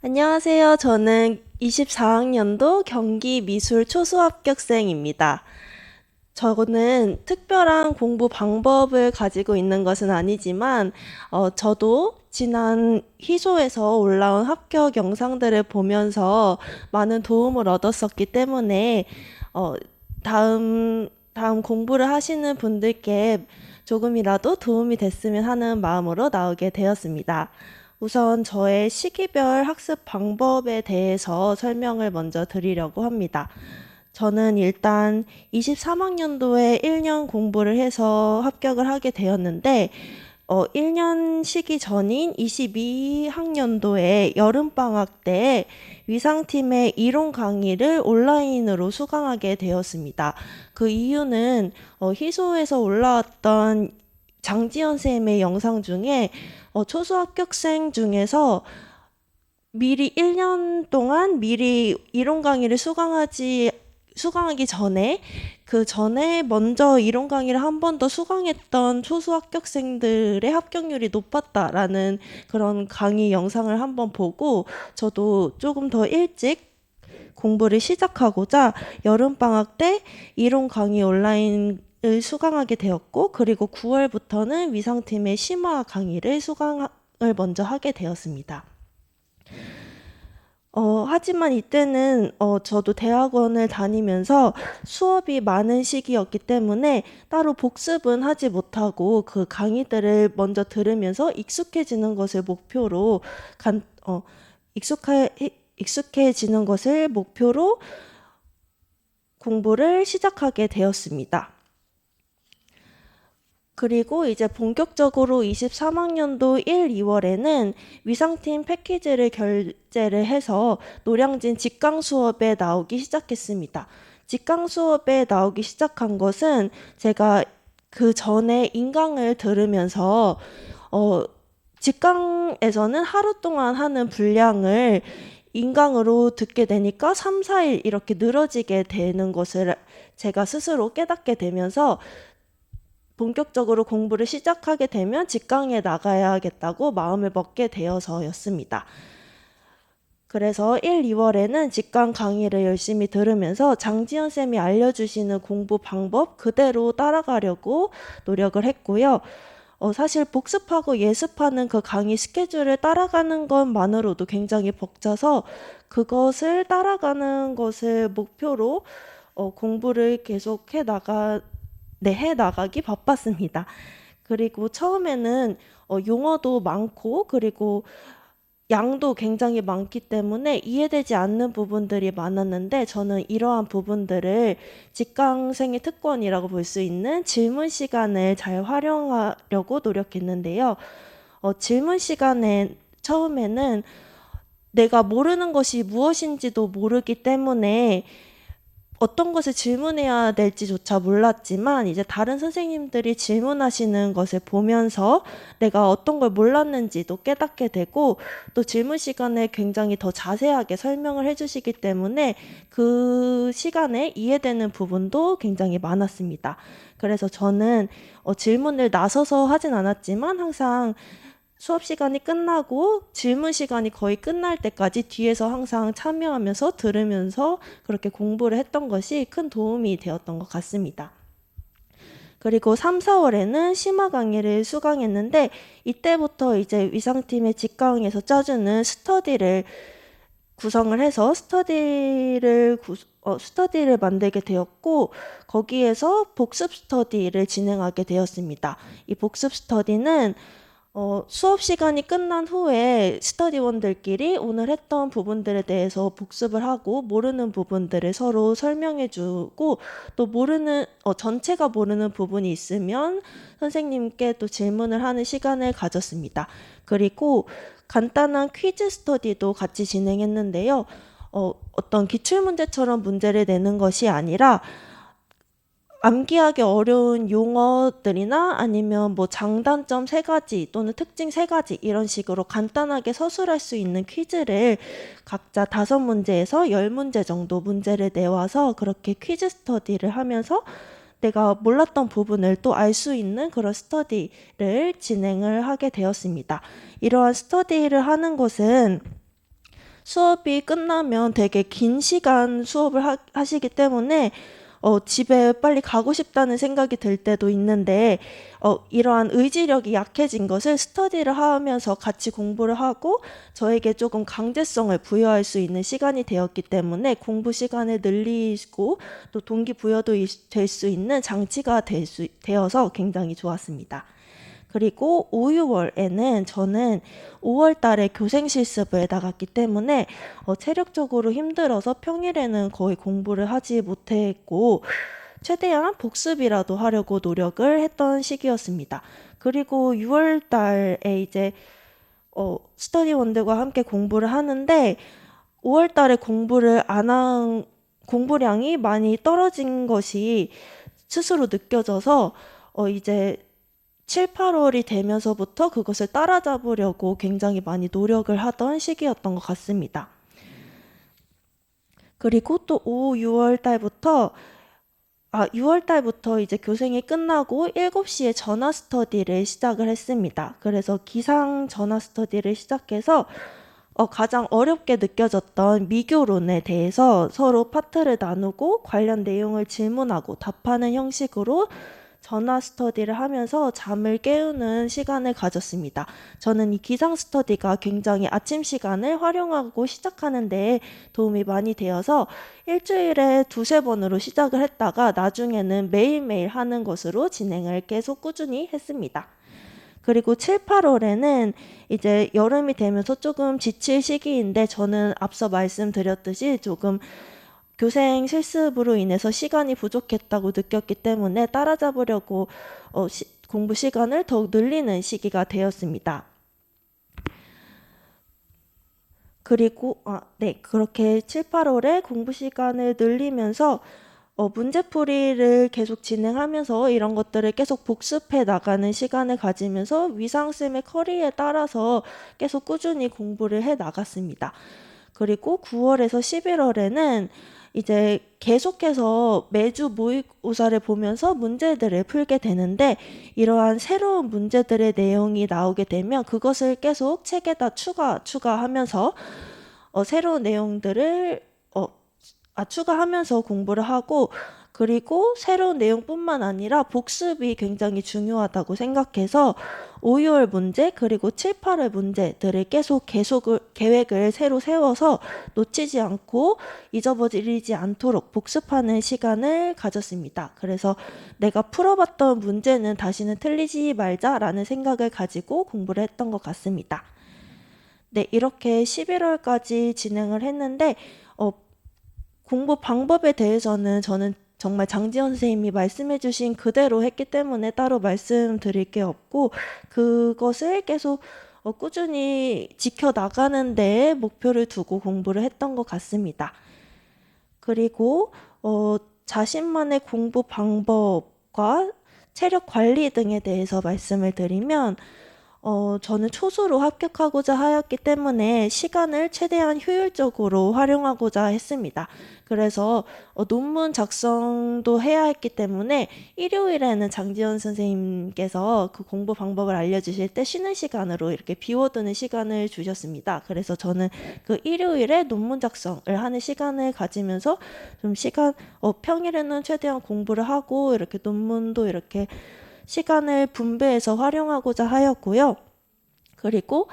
안녕하세요. 저는 24학년도 경기미술 초수합격생입니다. 저는 특별한 공부 방법을 가지고 있는 것은 아니지만, 저도 지난 희소에서 올라온 합격 영상들을 보면서 많은 도움을 얻었었기 때문에, 어, 다음 공부를 하시는 분들께 조금이라도 도움이 됐으면 하는 마음으로 나오게 되었습니다. 우선 저의 시기별 학습 방법에 대해서 설명을 먼저 드리려고 합니다. 저는 일단 23학년도에 1년 공부를 해서 합격을 하게 되었는데, 1년 시기 전인 22학년도에 여름방학 때 위상팀의 이론 강의를 온라인으로 수강하게 되었습니다. 그 이유는 희소에서 올라왔던 장지연 쌤의 영상 중에 초수 합격생 중에서 미리 1년 동안 미리 이론 강의를 수강하기 전에 그 전에 먼저 이론 강의를 한 번 더 수강했던 초수 합격생들의 합격률이 높았다라는 그런 강의 영상을 한번 보고 저도 조금 더 일찍 공부를 시작하고자 여름방학 때 이론 강의 온라인을 수강하게 되었고, 그리고 9월부터는 위상팀의 심화 강의를 수강을 먼저 하게 되었습니다. 하지만 이때는 저도 대학원을 다니면서 수업이 많은 시기였기 때문에 따로 복습은 하지 못하고 그 강의들을 먼저 들으면서 익숙해지는 것을 목표로 간, 어, 익숙해, 익숙해지는 것을 목표로 공부를 시작하게 되었습니다. 그리고 이제 본격적으로 23학년도 1, 2월에는 위상팀 패키지를 결제를 해서 노량진 직강 수업에 나오기 시작했습니다. 직강 수업에 나오기 시작한 것은 제가 그 전에 인강을 들으면서 직강에서는 하루 동안 하는 분량을 인강으로 듣게 되니까 3, 4일 이렇게 늘어지게 되는 것을 제가 스스로 깨닫게 되면서 본격적으로 공부를 시작하게 되면 직강에 나가야겠다고 마음을 먹게 되어서였습니다. 그래서 1, 2월에는 직강 강의를 열심히 들으면서 장지연 쌤이 알려주시는 공부 방법 그대로 따라가려고 노력을 했고요. 사실 복습하고 예습하는 그 강의 스케줄을 따라가는 것만으로도 굉장히 벅차서 그것을 따라가는 것을 목표로 공부를 계속 해나가기 바빴습니다. 그리고 처음에는 용어도 많고 그리고 양도 굉장히 많기 때문에 이해되지 않는 부분들이 많았는데 저는 이러한 부분들을 직강생의 특권이라고 볼 수 있는 질문 시간을 잘 활용하려고 노력했는데요. 질문 시간에 처음에는 내가 모르는 것이 무엇인지도 모르기 때문에 어떤 것을 질문해야 될지조차 몰랐지만 이제 다른 선생님들이 질문하시는 것을 보면서 내가 어떤 걸 몰랐는지도 깨닫게 되고 또 질문 시간에 굉장히 더 자세하게 설명을 해주시기 때문에 그 시간에 이해되는 부분도 굉장히 많았습니다. 그래서 저는 질문을 나서서 하진 않았지만 항상 수업 시간이 끝나고 질문 시간이 거의 끝날 때까지 뒤에서 항상 참여하면서 들으면서 그렇게 공부를 했던 것이 큰 도움이 되었던 것 같습니다. 그리고 3, 4월에는 심화 강의를 수강했는데 이때부터 이제 위상팀의 직강에서 짜주는 스터디를 구성을 해서 스터디를 만들게 되었고 거기에서 복습 스터디를 진행하게 되었습니다. 이 복습 스터디는 수업 시간이 끝난 후에 스터디원들끼리 오늘 했던 부분들에 대해서 복습을 하고 모르는 부분들을 서로 설명해주고 또 전체가 모르는 부분이 있으면 선생님께 또 질문을 하는 시간을 가졌습니다. 그리고 간단한 퀴즈 스터디도 같이 진행했는데요. 어떤 기출문제처럼 문제를 내는 것이 아니라 암기하기 어려운 용어들이나 아니면 뭐 장단점 3가지 또는 특징 3가지 이런 식으로 간단하게 서술할 수 있는 퀴즈를 각자 5문제에서 10문제 정도 문제를 내와서 그렇게 퀴즈 스터디를 하면서 내가 몰랐던 부분을 또 알 수 있는 그런 스터디를 진행을 하게 되었습니다. 이러한 스터디를 하는 것은 수업이 끝나면 되게 긴 시간 수업을 하시기 때문에 집에 빨리 가고 싶다는 생각이 들 때도 있는데 이러한 의지력이 약해진 것을 스터디를 하면서 같이 공부를 하고 저에게 조금 강제성을 부여할 수 있는 시간이 되었기 때문에 공부 시간을 늘리고 또 동기부여도 될 수 있는 장치가 되어서 굉장히 좋았습니다. 그리고 5, 6월에는 저는 5월 달에 교생 실습을 나갔기 때문에 체력적으로 힘들어서 평일에는 거의 공부를 하지 못했고 최대한 복습이라도 하려고 노력을 했던 시기였습니다. 그리고 6월 달에 이제 스터디원들과 함께 공부를 하는데 5월 달에 공부를 안 한 공부량이 많이 떨어진 것이 스스로 느껴져서 이제 7, 8월이 되면서부터 그것을 따라잡으려고 굉장히 많이 노력을 하던 시기였던 것 같습니다. 그리고 또 5, 6월 달부터 6월 달부터 이제 교생이 끝나고 7시에 전화 스터디를 시작을 했습니다. 그래서 기상 전화 스터디를 시작해서 가장 어렵게 느껴졌던 미교론에 대해서 서로 파트를 나누고 관련 내용을 질문하고 답하는 형식으로 전화 스터디를 하면서 잠을 깨우는 시간을 가졌습니다. 저는 이 기상 스터디가 굉장히 아침 시간을 활용하고 시작하는 데 도움이 많이 되어서 일주일에 2~3번으로 시작을 했다가 나중에는 매일매일 하는 것으로 진행을 계속 꾸준히 했습니다. 그리고 7, 8월에는 이제 여름이 되면서 조금 지칠 시기인데 저는 앞서 말씀드렸듯이 조금 교생 실습으로 인해서 시간이 부족했다고 느꼈기 때문에 따라잡으려고 공부 시간을 더욱 늘리는 시기가 되었습니다. 그리고 그렇게 7, 8월에 공부 시간을 늘리면서 문제풀이를 계속 진행하면서 이런 것들을 계속 복습해 나가는 시간을 가지면서 위상쌤의 커리에 따라서 계속 꾸준히 공부를 해 나갔습니다. 그리고 9월에서 11월에는 이제 계속해서 매주 모의고사를 보면서 문제들을 풀게 되는데 이러한 새로운 문제들의 내용이 나오게 되면 그것을 계속 책에다 추가하면서 새로운 내용들을 추가하면서 공부를 하고 그리고 새로운 내용뿐만 아니라 복습이 굉장히 중요하다고 생각해서 5, 6월 문제 그리고 7, 8월 문제들을 계속 계획을 새로 세워서 놓치지 않고 잊어버리지 않도록 복습하는 시간을 가졌습니다. 그래서 내가 풀어봤던 문제는 다시는 틀리지 말자라는 생각을 가지고 공부를 했던 것 같습니다. 네, 이렇게 11월까지 진행을 했는데 공부 방법에 대해서는 저는 정말 장지연 선생님이 말씀해 주신 그대로 했기 때문에 따로 말씀드릴 게 없고 그것을 계속 꾸준히 지켜나가는 데에 목표를 두고 공부를 했던 것 같습니다. 그리고 자신만의 공부 방법과 체력 관리 등에 대해서 말씀을 드리면 저는 초수로 합격하고자 하였기 때문에 시간을 최대한 효율적으로 활용하고자 했습니다. 그래서 논문 작성도 해야 했기 때문에 일요일에는 장지연 선생님께서 그 공부 방법을 알려주실 때 쉬는 시간으로 이렇게 비워두는 시간을 주셨습니다. 그래서 저는 그 일요일에 논문 작성을 하는 시간을 가지면서 좀 평일에는 최대한 공부를 하고 이렇게 논문도 이렇게 시간을 분배해서 활용하고자 하였고요. 그리고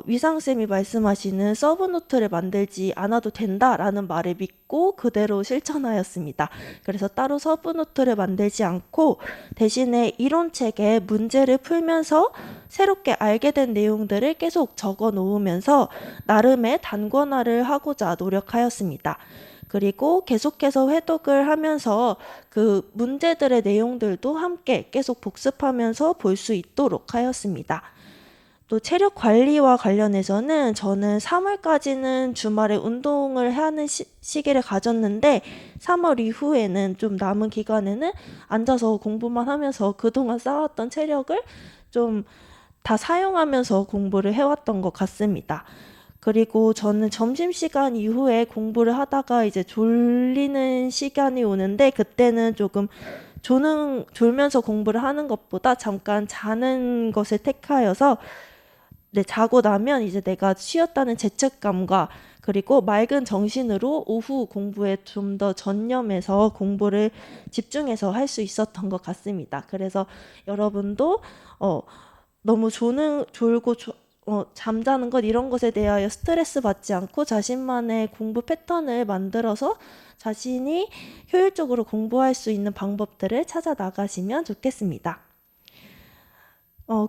위상쌤이 말씀하시는 서브노트를 만들지 않아도 된다라는 말을 믿고 그대로 실천하였습니다. 그래서 따로 서브노트를 만들지 않고 대신에 이론책에 문제를 풀면서 새롭게 알게 된 내용들을 계속 적어 놓으면서 나름의 단권화를 하고자 노력하였습니다. 그리고 계속해서 회독을 하면서 그 문제들의 내용들도 함께 계속 복습하면서 볼 수 있도록 하였습니다. 또 체력 관리와 관련해서는 저는 3월까지는 주말에 운동을 하는 시기를 가졌는데 3월 이후에는 좀 남은 기간에는 앉아서 공부만 하면서 그동안 쌓았던 체력을 좀 다 사용하면서 공부를 해왔던 것 같습니다. 그리고 저는 점심시간 이후에 공부를 하다가 이제 졸리는 시간이 오는데 그때는 조금 졸면서 공부를 하는 것보다 잠깐 자는 것을 택하여서 자고 나면 이제 내가 쉬었다는 죄책감과 그리고 맑은 정신으로 오후 공부에 좀 더 전념해서 공부를 집중해서 할 수 있었던 것 같습니다. 그래서 여러분도 너무 졸고 잠자는 것 이런 것에 대하여 스트레스 받지 않고 자신만의 공부 패턴을 만들어서 자신이 효율적으로 공부할 수 있는 방법들을 찾아 나가시면 좋겠습니다.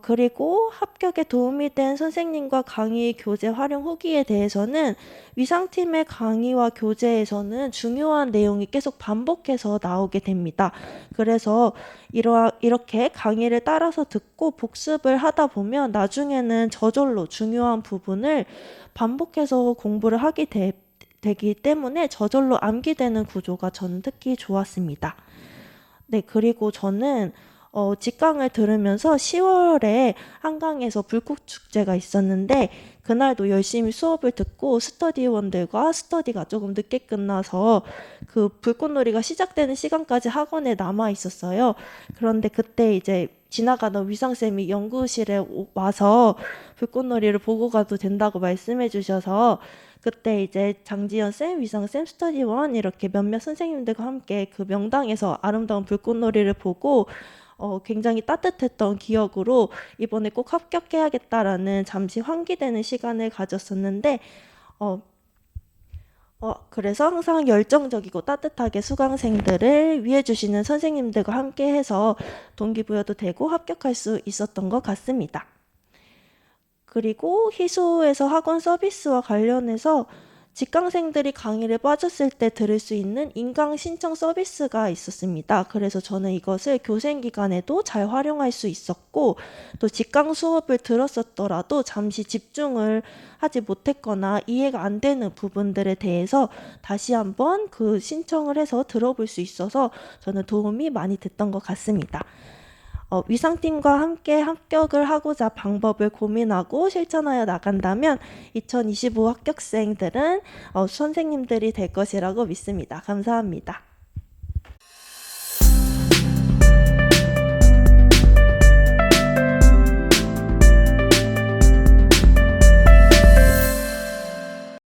그리고 합격에 도움이 된 선생님과 강의 교재 활용 후기에 대해서는 위상팀의 강의와 교재에서는 중요한 내용이 계속 반복해서 나오게 됩니다. 그래서 이렇게 강의를 따라서 듣고 복습을 하다 보면 나중에는 저절로 중요한 부분을 반복해서 공부를 하게 되기 때문에 저절로 암기되는 구조가 저는 특히 좋았습니다. 네, 그리고 저는 직강을 들으면서 10월에 한강에서 불꽃축제가 있었는데 그날도 열심히 수업을 듣고 스터디원들과 스터디가 조금 늦게 끝나서 그 불꽃놀이가 시작되는 시간까지 학원에 남아 있었어요. 그런데 그때 이제 지나가던 위상쌤이 연구실에 와서 불꽃놀이를 보고 가도 된다고 말씀해 주셔서 그때 이제 장지연쌤, 위상쌤, 스터디원 이렇게 몇몇 선생님들과 함께 그 명당에서 아름다운 불꽃놀이를 보고 굉장히 따뜻했던 기억으로 이번에 꼭 합격해야겠다라는 잠시 환기되는 시간을 가졌었는데 그래서 항상 열정적이고 따뜻하게 수강생들을 위해 주시는 선생님들과 함께 해서 동기부여도 되고 합격할 수 있었던 것 같습니다. 그리고 희소에서 학원 서비스와 관련해서 직강생들이 강의를 빠졌을 때 들을 수 있는 인강 신청 서비스가 있었습니다. 그래서 저는 이것을 교생 기간에도 잘 활용할 수 있었고 또 직강 수업을 들었었더라도 잠시 집중을 하지 못했거나 이해가 안 되는 부분들에 대해서 다시 한번 그 신청을 해서 들어볼 수 있어서 저는 도움이 많이 됐던 것 같습니다. 위상팀과 함께 합격을 하고자 방법을 고민하고 실천하여 나간다면 2025 합격생들은 선생님들이 될 것이라고 믿습니다. 감사합니다.